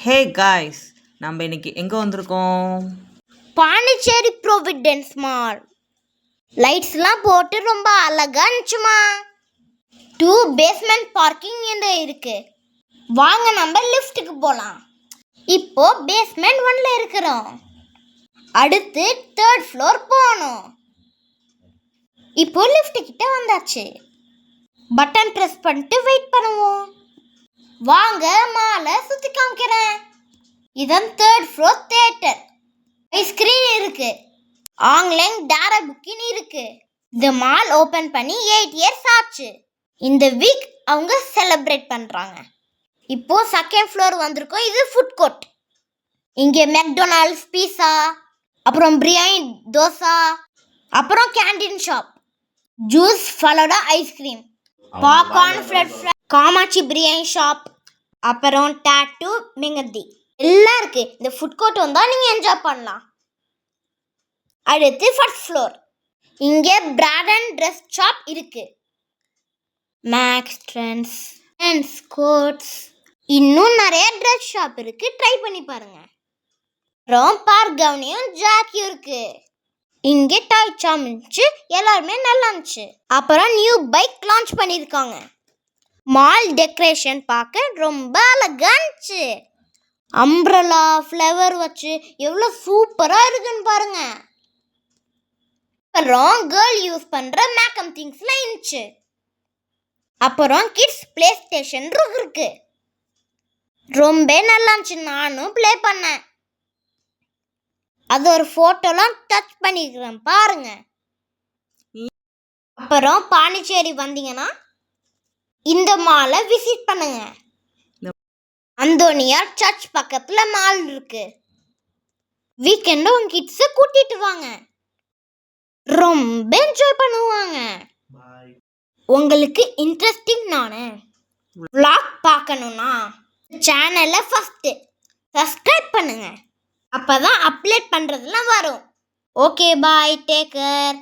Hey guys, நம்ம இன்னைக்கு எங்கே வந்திருக்கோம்? பாண்டிச்சேரி ப்ரோவிடன்ஸ் மால். லைட்ஸ்லாம் போட்டு ரொம்ப அழகா இருந்துச்சுமா. 2 பேஸ்மெண்ட் பார்க்கிங் இருக்கு. வாங்க நம்ம லிஃப்ட்டுக்கு போகலாம். இப்போ பேஸ்மெண்ட் 1ல இருக்கிறோம். அடுத்து 3rd ஃப்ளோர் போகணும். இப்போ லிஃப்ட் கிட்ட வந்தாச்சு. பட்டன் ப்ரெஸ் பண்ணிட்டு வெயிட் பண்ணுவோம். வாங்க மாலை சுற்றி காமிக்கிறேன். இதான் 3rd ஃப்ளோர் தியேட்டர். ஐஸ்கிரீம் இருக்கு. ஆன்லைன் டேரா புக்கிங் இருக்கு. இந்த மால் ஓபன் பண்ணி 8 இயர்ஸ் ஆச்சு. இந்த வீக் அவங்க செலிப்ரேட் பண்றாங்க. இப்போ 2nd ஃப்ளோர் வந்திருக்கோம். இது ஃபுட் கோர்ட். இங்கே மெக்டொனால்ட்ஸ், பீஸா, அப்புறம் பிரியாணி, தோசை, அப்புறம் canteen shop, juice, falooda, ice cream, popcorn, ஃப்ரெட் ஃப்ரை, காமாட்சி பிரியாணி ஷாப், அப்புறம் டாட்டூ, மெங்கந்தி எல்லாம் இருக்கு. இந்த ஃபுட் கோர்ட் வந்தா நீங்க என்ஜாய் பண்ணலாம். அடுத்து 1st ஃப்ளோர். இங்கே பிராண்ட் அண்ட் ட்ரெஸ் ஷாப் இருக்கு. மேக்ஸ், ட்ரெண்ட்ஸ், கோட்ஸ், இன்னும் நிறைய ட்ரெஸ் ஷாப் இருக்கு. ட்ரை பண்ணி பாருங்க. அப்புறம் பார்கவனியும் ஜாக்கியும் இருக்கு. இங்கே டாய் சாம் இருந்துச்சு. எல்லாருமே நல்லா இருந்துச்சு. அப்புறம் நியூ பைக் லான்ச் பண்ணியிருக்காங்க. மால் டெக்கரேஷன் பார்க்க ரொம்ப அழகா இருந்துச்சு. அம்ப்ரலா, ஃப்ளவர் வச்சு எவ்வளோ சூப்பராக இருக்குன்னு பாருங்க. அப்புறம் கேர்ள் யூஸ் பண்ணுற மேக்கப் திங்ஸ்லாம் இருந்துச்சு. அப்புறம் கிட்ஸ் பிளே ஸ்டேஷன் இருக்கு. ரொம்ப நல்லா இருந்துச்சு. நானும் ப்ளே பண்ணேன். அது ஒரு ஃபோட்டோலாம் டச் பண்ணிக்கிறேன் பாருங்க. அப்புறம் பாண்டிச்சேரி வந்தீங்கன்னா இந்த மாலை விசிட் பண்ணுங்க. அந்தோனியார் சர்ச் பக்கத்துல மால் இருக்கு. வீக்கெண்ட் உங்க கிட்ஸை கூட்டிட்டு வாங்க. ரொம்ப என்ஜாய் பண்ணுவாங்க. உங்களுக்கு இன்ட்ரெஸ்டிங்கான vlog பார்க்கணும்னா சேனலை ஃபர்ஸ்ட் சப்ஸ்கிரைப் பண்ணுங்க. அப்பதான் அப்லோட் பண்றதுலாம் வரும். ஓகே, பாய், டேக் கேர்.